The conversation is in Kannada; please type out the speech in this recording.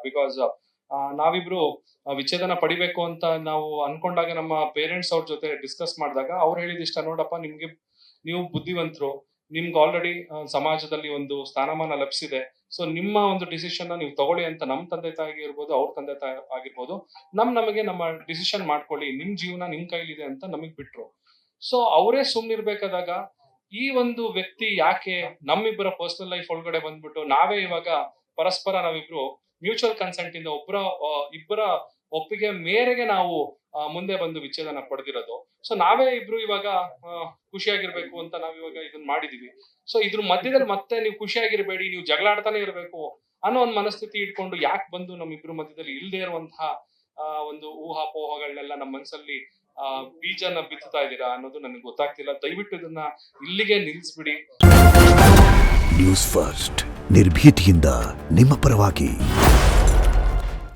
ಬಿಕಾಸ್ ನಾವಿಬ್ರು ವಿಚ್ಛೇದನ ಪಡಿಬೇಕು ಅಂತ ನಾವು ಅನ್ಕೊಂಡಾಗ ನಮ್ಮ ಪೇರೆಂಟ್ಸ್ ಅವ್ರ ಜೊತೆ ಡಿಸ್ಕಸ್ ಮಾಡಿದಾಗ ಅವ್ರು ಹೇಳಿದಿಷ್ಟ, ನೋಡಪ್ಪ ನಿಮ್ಗೆ ನೀವು ಬುದ್ಧಿವಂತರು, ನಿಮ್ಗೆ ಆಲ್ರೆಡಿ ಸಮಾಜದಲ್ಲಿ ಒಂದು ಸ್ಥಾನಮಾನ ಲಭಿಸಿದೆ, ಸೊ ನಿಮ್ಮ ಒಂದು ಡಿಸಿಷನ್ ನೀವು ತಗೊಳ್ಳಿ ಅಂತ ನಮ್ಮ ತಂದೆ ತಾಯಿಗೆ ಇರ್ಬೋದು, ಅವ್ರ ತಂದೆ ತಾಯಿ ಆಗಿರ್ಬೋದು, ನಮಗೆ ನಮ್ಮ ಡಿಸಿಷನ್ ಮಾಡ್ಕೊಳ್ಳಿ, ನಿಮ್ ಜೀವನ ನಿಮ್ ಕೈಲಿದೆ ಅಂತ ನಮಗ್ ಬಿಟ್ರು. ಸೊ ಅವರೇ ಸುಮ್ನಿರ್ಬೇಕಾದಾಗ ಈ ಒಂದು ವ್ಯಕ್ತಿ ಯಾಕೆ ನಮ್ಮಿಬ್ಬರ ಪರ್ಸನಲ್ ಲೈಫ್ ಒಳಗಡೆ ಬಂದ್ಬಿಟ್ಟು ನಾವೇ ಇವಾಗ ಪರಸ್ಪರ ನಾವಿಬ್ರು ಮ್ಯೂಚುವಲ್ ಕನ್ಸೆಂಟ್ ಇಂದ ಇಬ್ಬರ ಒಪ್ಪಿಗೆ ಮೇರೆಗೆ ನಾವು ಮುಂದೆ ಬಂದು ವಿಚ್ಛೇದನ ಪಡೆದಿರೋದು. ಸೊ ನಾವೇ ಇಬ್ರು ಇವಾಗ ಖುಷಿಯಾಗಿರ್ಬೇಕು ಅಂತ ನಾವ್ ಇವಾಗ ಇದನ್ನ ಮಾಡಿದೀವಿ. ಸೊ ಇದ್ರ ಮಧ್ಯದಲ್ಲಿ ಮತ್ತೆ ನೀವು ಖುಷಿಯಾಗಿರ್ಬೇಡಿ, ನೀವು ಜಗಳ ಆಡ್ತಾನೆ ಇರ್ಬೇಕು ಅನ್ನೋ ಒಂದು ಮನಸ್ಥಿತಿ ಇಟ್ಕೊಂಡು ಯಾಕೆ ಬಂದು ನಮ್ಮಿಬ್ರು ಮಧ್ಯದಲ್ಲಿ ಇಲ್ಲದೆ ಇರುವಂತಹ ಒಂದು ಊಹಾಪೋಹಗಳನ್ನೆಲ್ಲ ನಮ್ಮ ಮನಸ್ಸಲ್ಲಿ ಬೀಜನ ಬಿತ್ತುತ್ತಾ ಇದ್ದೀರಾ ಅನ್ನೋದು ನನಗೆ ಗೊತ್ತಾಗ್ತಿಲ್ಲ. ದಯವಿಟ್ಟು ಇದನ್ನ ಇಲ್ಲಿಗೆ ನಿಲ್ಲಿಸ್ಬಿಡಿ. ನ್ಯೂಸ್ ಫಸ್ಟ್, ನಿರ್ಭೀತಿಯಿಂದ ನಿಮ್ಮ ಪರವಾಗಿ.